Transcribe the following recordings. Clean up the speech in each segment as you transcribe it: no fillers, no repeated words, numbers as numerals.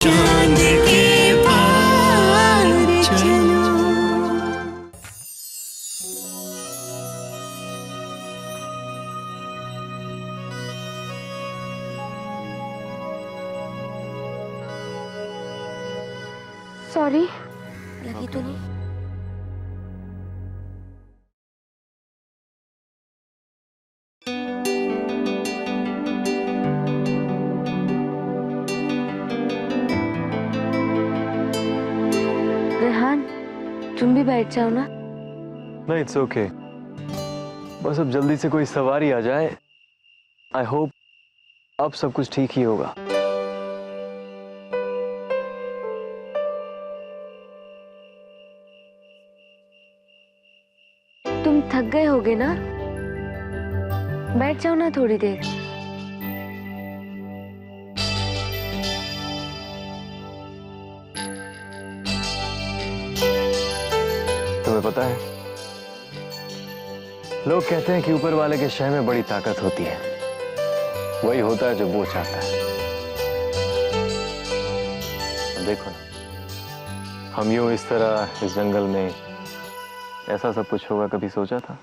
चांद के पार चलो। सॉरी, लगी तो नहीं? रेहान, तुम भी बैठ जाओ ना। नहीं, इट्स ओके। बस अब जल्दी से कोई सवारी आ जाए। आई होप अब सब कुछ ठीक ही होगा। तुम थक गए होगे ना, बैठ जाओ ना थोड़ी देर। तुम्हें पता है, लोग कहते हैं कि ऊपर वाले के शय में बड़ी ताकत होती है। वही होता है जो वो चाहता है। देखो ना, हम यूं इस तरह इस जंगल में, ऐसा सब कुछ होगा कभी सोचा था?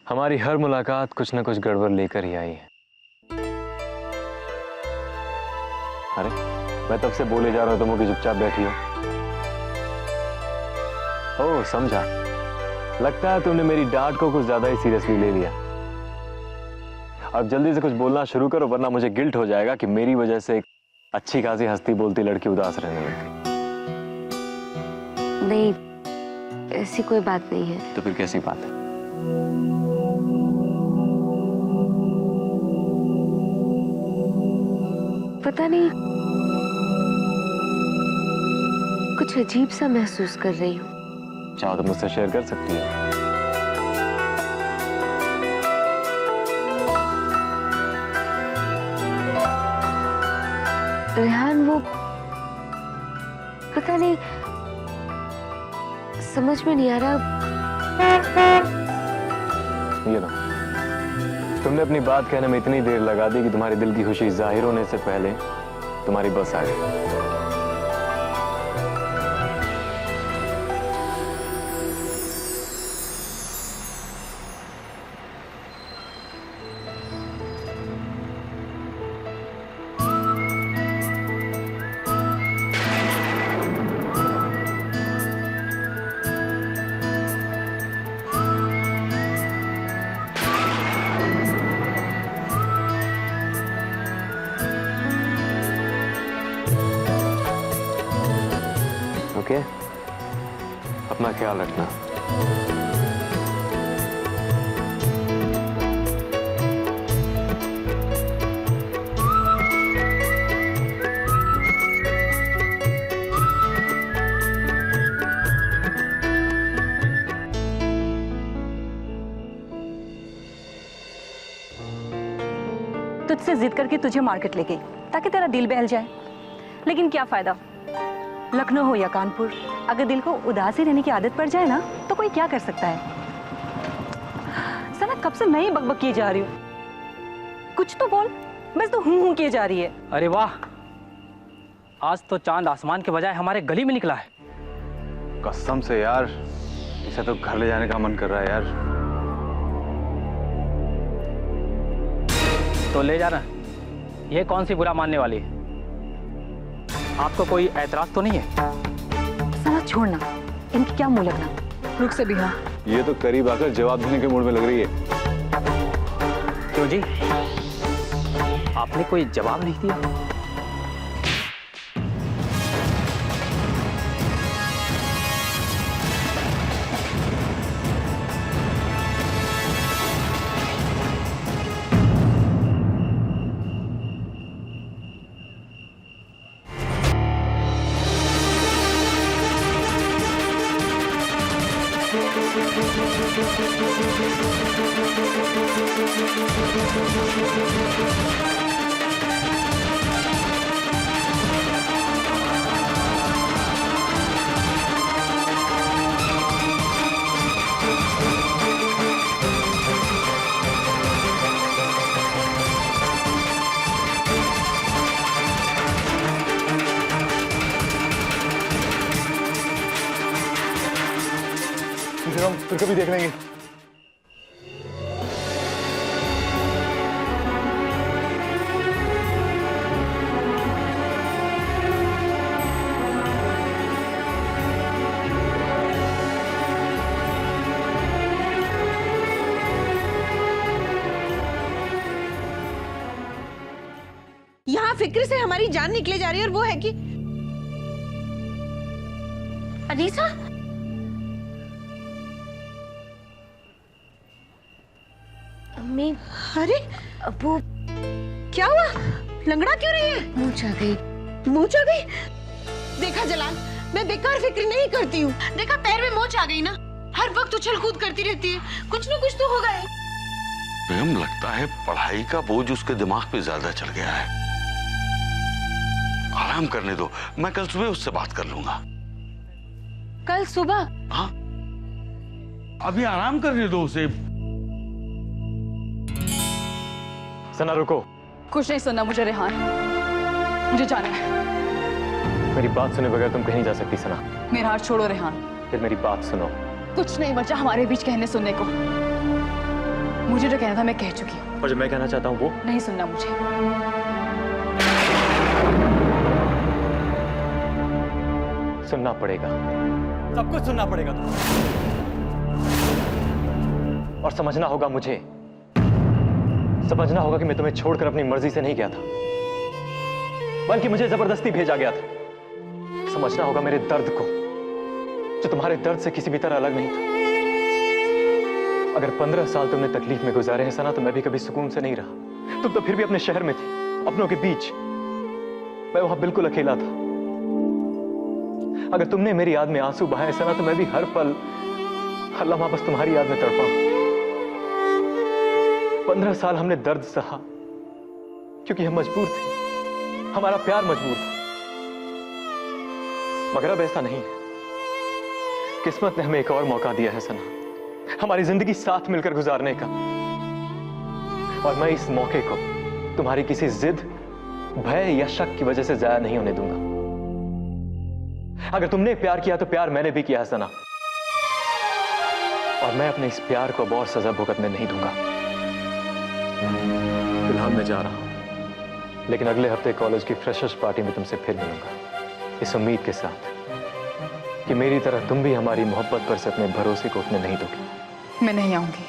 हमारी हर मुलाकात कुछ ना कुछ गड़बड़ लेकर ही आई है। अरे, मैं तब से बोले जा रहा हूं, तुम कि चुपचाप बैठी हो। ओह, समझा। लगता है तुमने मेरी डांट को कुछ ज्यादा ही सीरियसली ले लिया। अब जल्दी से कुछ बोलना शुरू करो, वरना मुझे गिल्ट हो जाएगा कि मेरी वजह से एक अच्छी खासी हंसती बोलती लड़की उदास रहने लग गई। नहीं, ऐसी कोई बात नहीं है। तो फिर कैसी बात है? पता नहीं, कुछ अजीब सा महसूस कर रही हूँ। चाहो तो मुझसे शेयर कर सकती है। रेहान, वो पता नहीं, समझ में नहीं आ रहा। ये लो, तुमने अपनी बात कहने में इतनी देर लगा दी कि तुम्हारे दिल की खुशी जाहिर होने से पहले तुम्हारी बस आ गई। ओके, अपना ख्याल रखना। तुझसे जिद करके तुझे मार्केट ले गई ताकि तेरा दिल बहल जाए, लेकिन क्या फायदा? लखनऊ हो या कानपुर, अगर दिल को उदास ही रहने की आदत पड़ जाए ना, तो कोई क्या कर सकता है? सना, कब से मैं ही बकबक किए जा रही हूँ, कुछ तो बोल। बस तो हूँ किए जा रही है। अरे वाह, आज तो चांद आसमान के बजाय हमारे गली में निकला है। कसम से यार, इसे तो घर ले जाने का मन कर रहा है यार। तो ले जाना, ये कौन सी बुरा मानने वाली है? आपको कोई ऐतराज तो नहीं है? सना छोड़ना, इनकी क्या मुंह लगना। रुक से भी, हाँ। ये तो करीब आकर जवाब देने के मूड में लग रही है। क्यों जी, आपने कोई जवाब नहीं दिया? फिर हम फिर कभी देख लेंगे। यहाँ फिक्र से हमारी जान निकले जा रही है और वो है कि अनीसा, अम्मी, अरे वो क्या हुआ? लंगड़ा क्यों रही है? मूंछ आ गई। मोच आ गई? देखा जलाल, मैं बेकार फिक्र नहीं करती हूँ। देखा पैर में मोच आ गई ना, हर वक्त उछल कूद करती रहती है, कुछ ना कुछ तो होगा ही। बेगम, लगता है पढ़ाई का बोझ उसके दिमाग पे ज्यादा चढ़ गया है। आराम करने दो, मैं कल सुबह उससे बात कर लूंगा। कल सुबह? हाँ, अभी आराम करने दो उसे। सना रुको। कुछ नहीं सुनना मुझे रेहान, मुझे जाना है। मेरी बात सुने बगैर तुम कहीं नहीं जा सकती सना। मेरा हाथ छोड़ो रेहान। फिर मेरी बात सुनो। कुछ नहीं बचा हमारे बीच कहने सुनने को। मुझे जो कहना था मैं कह चुकी हूँ। और जो मैं कहना चाहता हूँ वो नहीं सुनना मुझे। सुनना पड़ेगा, सब कुछ सुनना पड़ेगा तुम्हें। और समझना होगा मुझे, समझना होगा कि मैं तुम्हें छोड़कर अपनी मर्जी से नहीं गया था, बल्कि मुझे जबरदस्ती भेजा गया था। समझना होगा मेरे दर्द को, जो तुम्हारे दर्द से किसी भी तरह अलग नहीं था। अगर 15 साल तुमने तकलीफ में गुजारे हैं सना, तो मैं भी कभी सुकून से नहीं रहा। तुम तो फिर भी अपने शहर में थी, अपनों के बीच। मैं वहां बिल्कुल अकेला था। अगर तुमने मेरी याद में आंसू बहाए सना, तो मैं भी हर पल, हर लम्हा बस तुम्हारी याद में तड़पा। 15 साल हमने दर्द सहा, क्योंकि हम मजबूर थे, हमारा प्यार मजबूर था। मगर अब ऐसा नहीं है। किस्मत ने हमें एक और मौका दिया है सना, हमारी जिंदगी साथ मिलकर गुजारने का। और मैं इस मौके को तुम्हारी किसी जिद, भय या शक की वजह से जाया नहीं होने दूंगा। अगर तुमने प्यार किया तो प्यार मैंने भी किया है सना, और मैं अपने इस प्यार को अब और सजा भुगतने नहीं दूंगा। फिलहाल मैं जा रहा हूं, लेकिन अगले हफ्ते कॉलेज की फ्रेशर्स पार्टी में तुमसे फिर मिलूंगा, इस उम्मीद के साथ कि मेरी तरह तुम भी हमारी मोहब्बत पर से अपने भरोसे को उठने नहीं दोगी। मैं नहीं आऊंगी।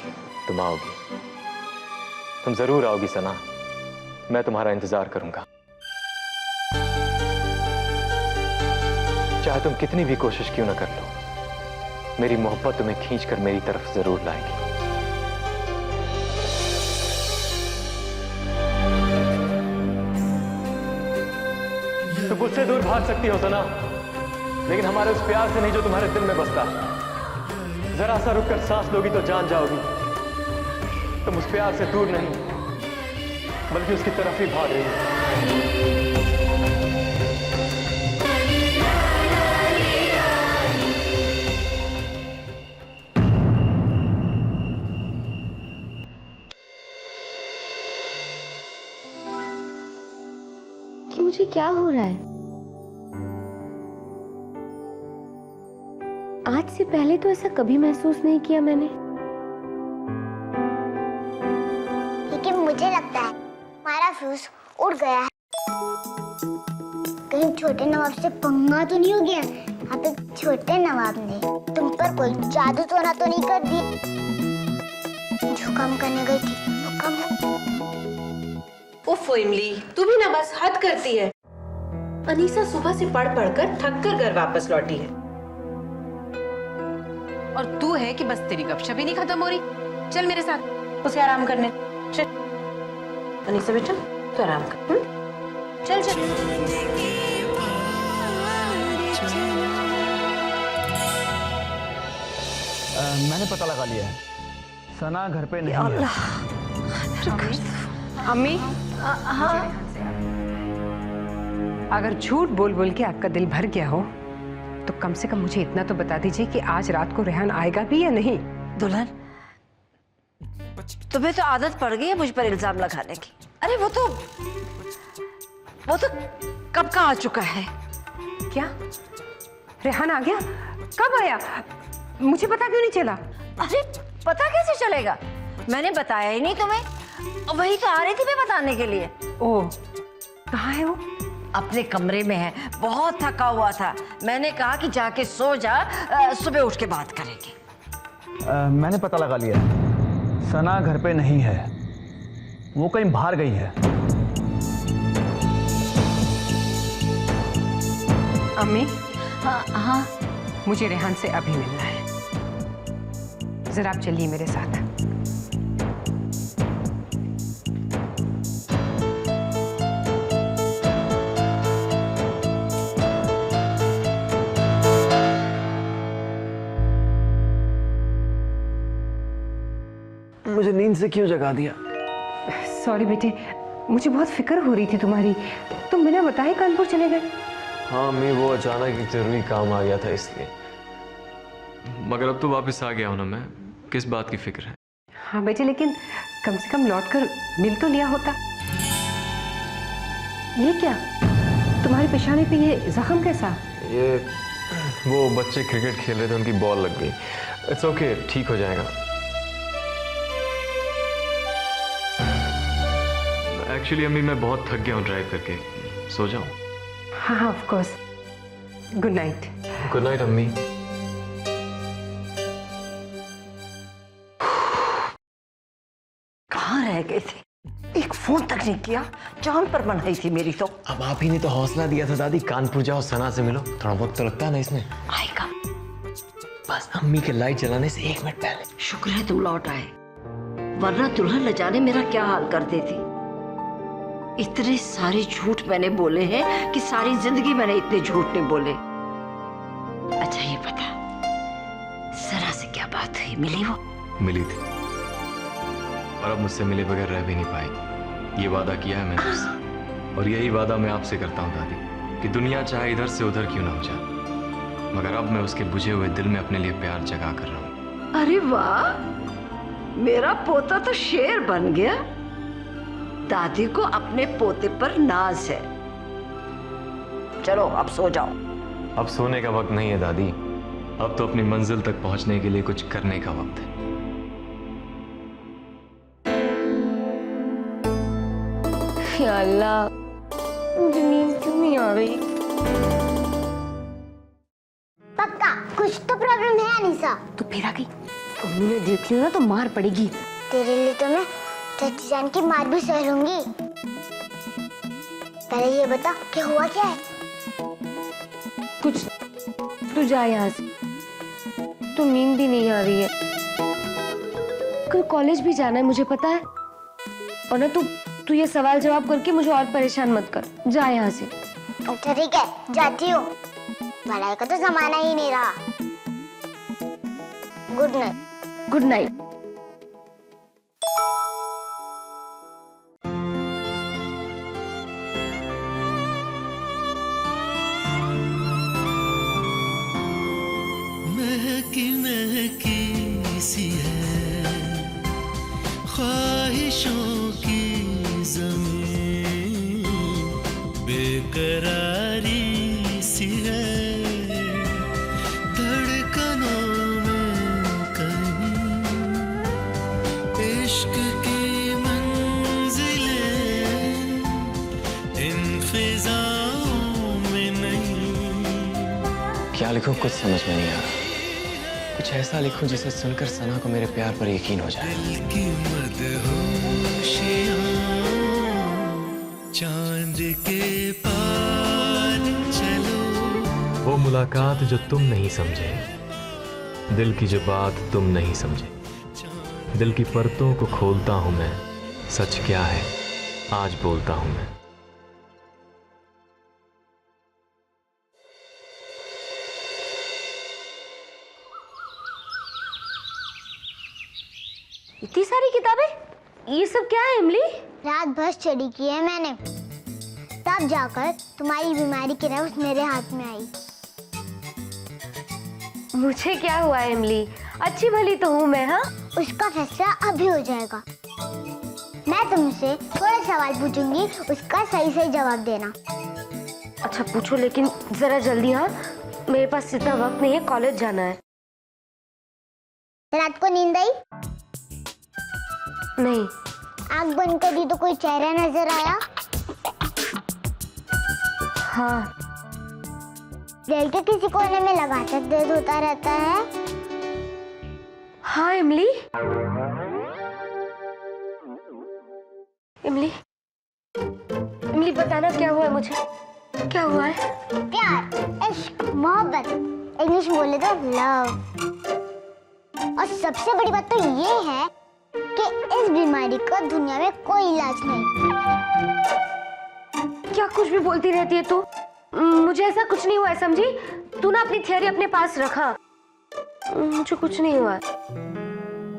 तुम आओगी, तुम जरूर आओगी सना। मैं तुम्हारा इंतजार करूंगा। चाहे तुम कितनी भी कोशिश क्यों ना कर लो, मेरी मोहब्बत तुम्हें खींचकर मेरी तरफ जरूर लाएगी। तुम मुझसे दूर भाग सकती हो सना, लेकिन हमारे उस प्यार से नहीं जो तुम्हारे दिल में बसता। जरा सा रुककर सांस लोगी तो जान जाओगी, तुम उस प्यार से दूर नहीं, बल्कि उसकी तरफ ही भाग रही हो। कि मुझे क्या हो रहा है? आज से पहले तो ऐसा कभी महसूस नहीं किया मैंने। लेकिन मुझे लगता है हमारा फ्यूज उड़ गया है। कहीं छोटे नवाब से पंगा तो नहीं हो गया? अब एक छोटे नवाब ने तुम पर कोई जादू टोना तो नहीं कर दिया? जो काम करने गई थी वो काम उफ इमली, तू भी ना बस हद करती है। अनीसा सुबह से पढ़ पढ़कर थक कर घर वापस लौटी है, और तू है कि बस तेरी गपशप ही नहीं खत्म हो रही। चल मेरे साथ उसे आराम करने चल। अनीसा बेटा तू आराम कर। चल चल। मैंने पता लगा लिया है, सना घर पे नहीं है। अम्मी, अगर झूठ बोल बोल के आपका दिल भर गया हो तो कम से कम मुझे इतना तो बता दीजिए कि आज रात को रेहान आएगा भी या नहीं। दुल्हन, तुम्हें तो आदत पड़ गई है मुझ पर इल्जाम लगाने की। अरे वो तो कब का आ चुका है। क्या रेहान आ गया? कब आया? मुझे पता क्यों नहीं चला? अरे पता कैसे चलेगा? मैंने बताया ही नहीं तुम्हें। वही तो आ रही थी मैं बताने के लिए। ओह, कहाँ है वो? अपने कमरे में है, बहुत थका हुआ था। मैंने कहा कि जाके सो जा, सुबह उठ के बात करेंगे। मैंने पता लगा लिया, सना घर पे नहीं है, वो कहीं बाहर गई है। अम्मी, हाँ, मुझे रेहान से अभी मिलना है। जरा आप चलिए मेरे साथ। मुझे नींद से क्यों जगा दिया? सॉरी बेटे, मुझे बहुत फिक्र हो रही थी तुम्हारी। तुम बिना बताए कानपुर चले गए। हाँ अम्मी, वो अचानक एक जरूरी काम आ गया था इसलिए। मगर अब तो वापस आ गया हूं ना मैं, किस बात की फिक्र है? हाँ बेटे, लेकिन कम से कम लौटकर मिल तो लिया होता। ये क्या, तुम्हारी पेशानी पे ये जख्म कैसा? ये वो बच्चे क्रिकेट खेल रहे थे, उनकी बॉल लग गई। इट्स ओके, ठीक हो जाएगा। एक्चुअली अम्मी मैं बहुत थक गया हूँ ड्राइव करके, सो जाऊं? हाँ हाँ of course. Good night. Good night अम्मी। कहाँ रह गए थे? एक फोन तक नहीं किया, जान पर बनाई थी मेरी तो। अब आप ही ने तो हौसला दिया था दादी, कानपुर जाओ, सना से मिलो। थोड़ा वक्त तो लगता है ना इसमें। आएगा। बस अम्मी के लाइट जलाने से 1 मिनट पहले। शुक्र है तुम लौट आए, वरना दुल्हन ले जाने मेरा क्या हाल कर देती। इतने सारे झूठ मैंने बोले हैं कि सारी जिंदगी मैंने इतने झूठ नहीं बोले। अच्छा ये बता, सना से क्या बात हुई? मिली वो? मिली थी, और अब मुझसे मिले बगैर रह भी नहीं पाई। ये वादा किया है मैंने उससे, और यही वादा मैं आपसे करता हूँ दादी, कि दुनिया चाहे इधर से उधर क्यों ना हो जाए, मगर अब मैं उसके बुझे हुए दिल में अपने लिए प्यार जगा कर रहा हूँ। अरे वाह, मेरा पोता तो शेर बन गया। दादी को अपने पोते पर नाज है। चलो अब सो जाओ। अब सोने का वक्त नहीं है दादी, अब तो अपनी मंजिल तक पहुंचने के लिए कुछ करने का वक्त है। या अल्लाह, मुझे नींद क्यों नहीं आ रही? पक्का कुछ तो प्रॉब्लम है अनीसा। तू फिर आ गई, अम्मी ने देख लिया ना तो मार पड़ेगी। तेरे लिए तो मैं चाची जान की मार भी सह लूंगी। पहले ये बता कि हुआ क्या है? कुछ, तू जा यहाँ से, तो नींद भी नहीं आ रही है। कल कॉलेज भी जाना है मुझे पता है, और ना तू ये सवाल जवाब करके मुझे और परेशान मत कर। जा यहाँ से। अच्छा ठीक है, जाती हूँ। भलाई का तो जमाना ही नहीं रहा। Good night. Good night. महकी महकी सी है ख्वाहिशों की ज़मीन, बेकरारी सी है धड़कनों में कहीं, इश्क की मंजिलें इन फिजाओं में नहीं। क्या लिखूं कुछ समझ में नहीं आ रहा। कुछ ऐसा लिखूं जिसे सुनकर सना को मेरे प्यार पर यकीन हो जाए। दिल की मदहोशियां चांद के पार चलो। वो मुलाकात जो तुम नहीं समझे, दिल की जो बात तुम नहीं समझे, दिल की परतों को खोलता हूं मैं, सच क्या है आज बोलता हूं मैं। इतनी सारी किताबें, ये सब क्या है इमली? रात भर स्टडी की है मैंने, तब जाकर तुम्हारी बीमारी की नब्ज मेरे हाथ में आई। मुझे क्या हुआ है इमली, अच्छी भली तो हूँ मैं। हाँ, उसका फैसला अभी हो जाएगा। मैं तुमसे थोड़े सवाल पूछूंगी, उसका सही सही जवाब देना। अच्छा पूछो, लेकिन जरा जल्दी। हाँ, मेरे पास इतना वक्त नहीं है, कॉलेज जाना है। रात को नींद आई? नहीं। आंख बंद कर दी तो कोई चेहरा नजर आया? हाँ। दिल के किसी कोने में लगातार दर्द होता रहता है? हाँ इमली। इमली, इमली बताना क्या हुआ है मुझे? क्या हुआ है? प्यार, इश्क, मोहब्बत, इंग्लिश में बोले तो लव। और सबसे बड़ी बात तो ये है कि इस बीमारी का दुनिया में कोई इलाज नहीं। क्या कुछ भी बोलती रहती है तू? मुझे ऐसा कुछ नहीं हुआ है, समझी? तू ना अपनी थियरी अपने पास रखा। मुझे कुछ नहीं हुआ।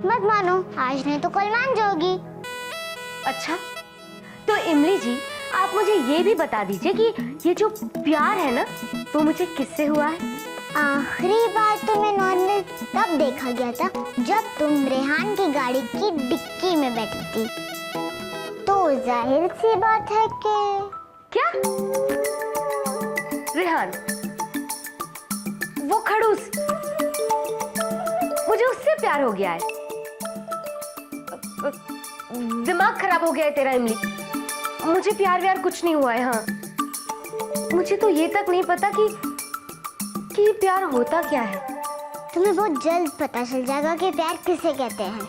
मत मानो, आज नहीं तो कल मान जाओगी। अच्छा, तो इमली जी आप मुझे ये भी बता दीजिए कि ये जो प्यार है ना वो मुझे किससे हुआ है? आखिरी बार तो मैं नॉर्मल तब देखा गया था जब तुम रेहान की गाड़ी की डिक्की में बैठी थी। तो जाहिर सी बात है कि क्या? रेहान, वो खड़ूस, मुझे उससे प्यार हो गया है। दिमाग खराब हो गया है तेरा इमली। मुझे प्यार व्यार कुछ नहीं हुआ है। हाँ, मुझे तो ये तक नहीं पता कि प्यार होता क्या है। तुम्हें बहुत जल्द पता चल जाएगा कि प्यार किसे कहते हैं।